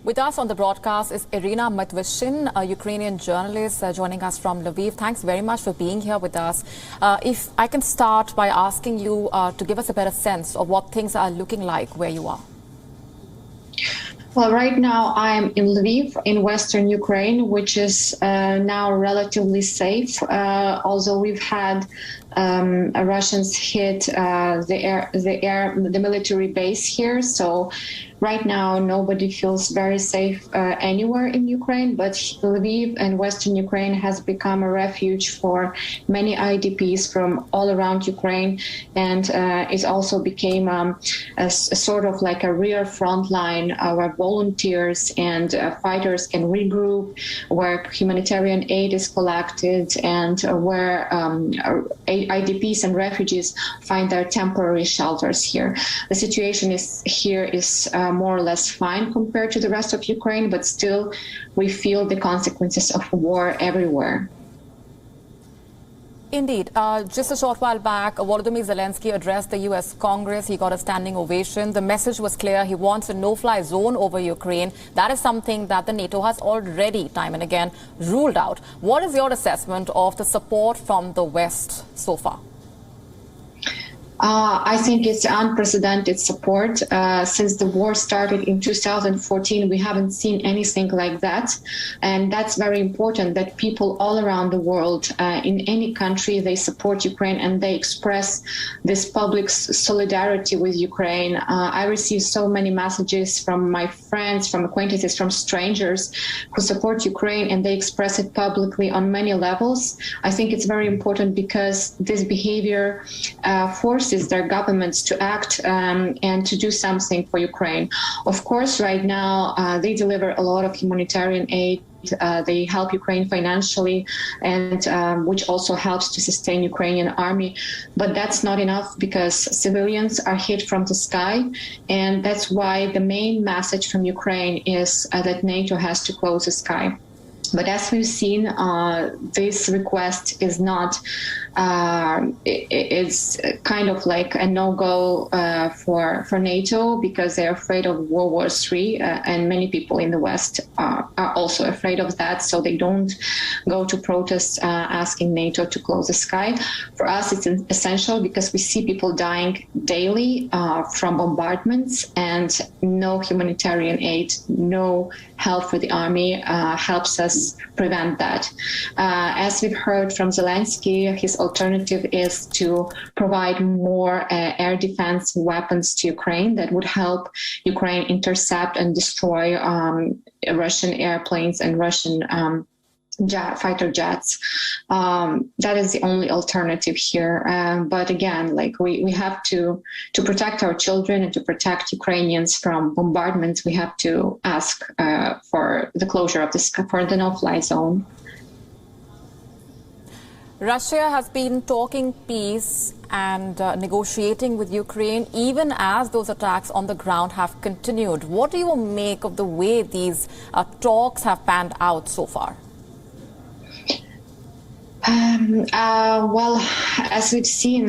With us on the broadcast is Iryna Matviyishyn, a Ukrainian journalist joining us from Lviv. Thanks very much for being here with us. If I can start by asking you to give us a better sense of what things are looking like where you are. Well, right now I'm in Lviv in Western Ukraine, which is now relatively safe, although we've had Russians hit the military base here. So right now nobody feels very safe anywhere in Ukraine, but Lviv and Western Ukraine has become a refuge for many IDPs from all around Ukraine, and it also became a sort of like a rear front line where volunteers and fighters can regroup, where humanitarian aid is collected, and where IDPs and refugees find their temporary shelters here. The situation is more or less fine compared to the rest of Ukraine, but still we feel the consequences of war everywhere. Indeed. Just a short while back, Volodymyr Zelensky addressed the U.S. Congress. He got a standing ovation. The message was clear. He wants a no-fly zone over Ukraine. That is something that the NATO has already, time and again, ruled out. What is your assessment of the support from the West so far? I think it's unprecedented support. Since the war started in 2014, we haven't seen anything like that. And that's very important, that people all around the world, in any country, they support Ukraine and they express this public solidarity with Ukraine. I receive so many messages from my friends, from acquaintances, from strangers who support Ukraine, and they express it publicly on many levels. I think it's very important because this behavior forces their governments to act and to do something for Ukraine. Of course, right now, they deliver a lot of humanitarian aid. They help Ukraine financially, and which also helps to sustain Ukrainian army. But that's not enough because civilians are hit from the sky. And that's why the main message from Ukraine is that NATO has to close the sky. But as we've seen, this request is not, it's kind of like a no-go for NATO because they're afraid of World War III, and many people in the West are also afraid of that, so they don't go to protests asking NATO to close the sky. For us, it's essential because we see people dying daily from bombardments, and no humanitarian aid, no help for the army helps us prevent that. As we've heard from Zelensky, his alternative is to provide more air defense weapons to Ukraine that would help Ukraine intercept and destroy Russian airplanes and Russian fighter jets. That is the only alternative here. But again, like we have to protect our children and to protect Ukrainians from bombardments. We have to ask for the closure of for the no-fly zone. Russia has been talking peace and negotiating with Ukraine even as those attacks on the ground have continued. What do you make of the way these talks have panned out so far? Well, as we've seen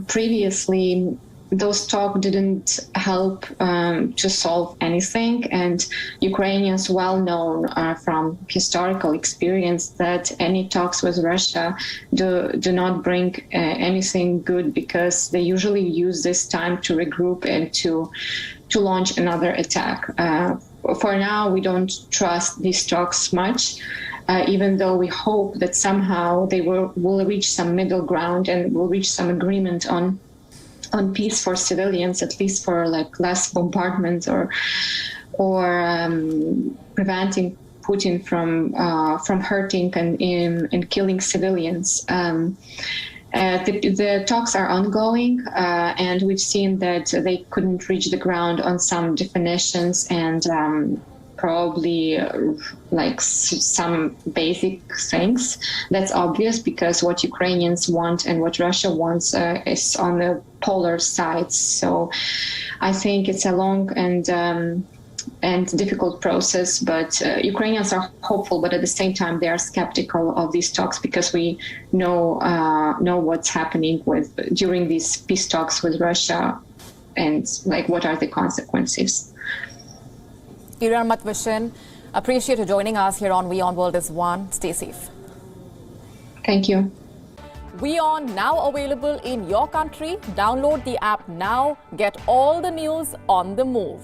previously, those talks didn't help to solve anything, and Ukrainians well known from historical experience that any talks with Russia do not bring anything good, because they usually use this time to regroup and to launch another attack. For now, we don't trust these talks much. Even though we hope that somehow they will reach some middle ground and will reach some agreement on peace for civilians, at least for like less bombardment or preventing Putin from hurting and killing civilians. The talks are ongoing, and we've seen that they couldn't reach the ground on some definitions and probably like some basic things. That's obvious because what Ukrainians want and what Russia wants is on the polar sides. So I think it's a long and difficult process, but Ukrainians are hopeful, but at the same time they are skeptical of these talks because we know what's happening during these peace talks with Russia and like what are the consequences. Iryna Matviyishyn, appreciate you joining us here on WION World is One. Stay safe. Thank you. WION now available in your country. Download the app now. Get all the news on the move.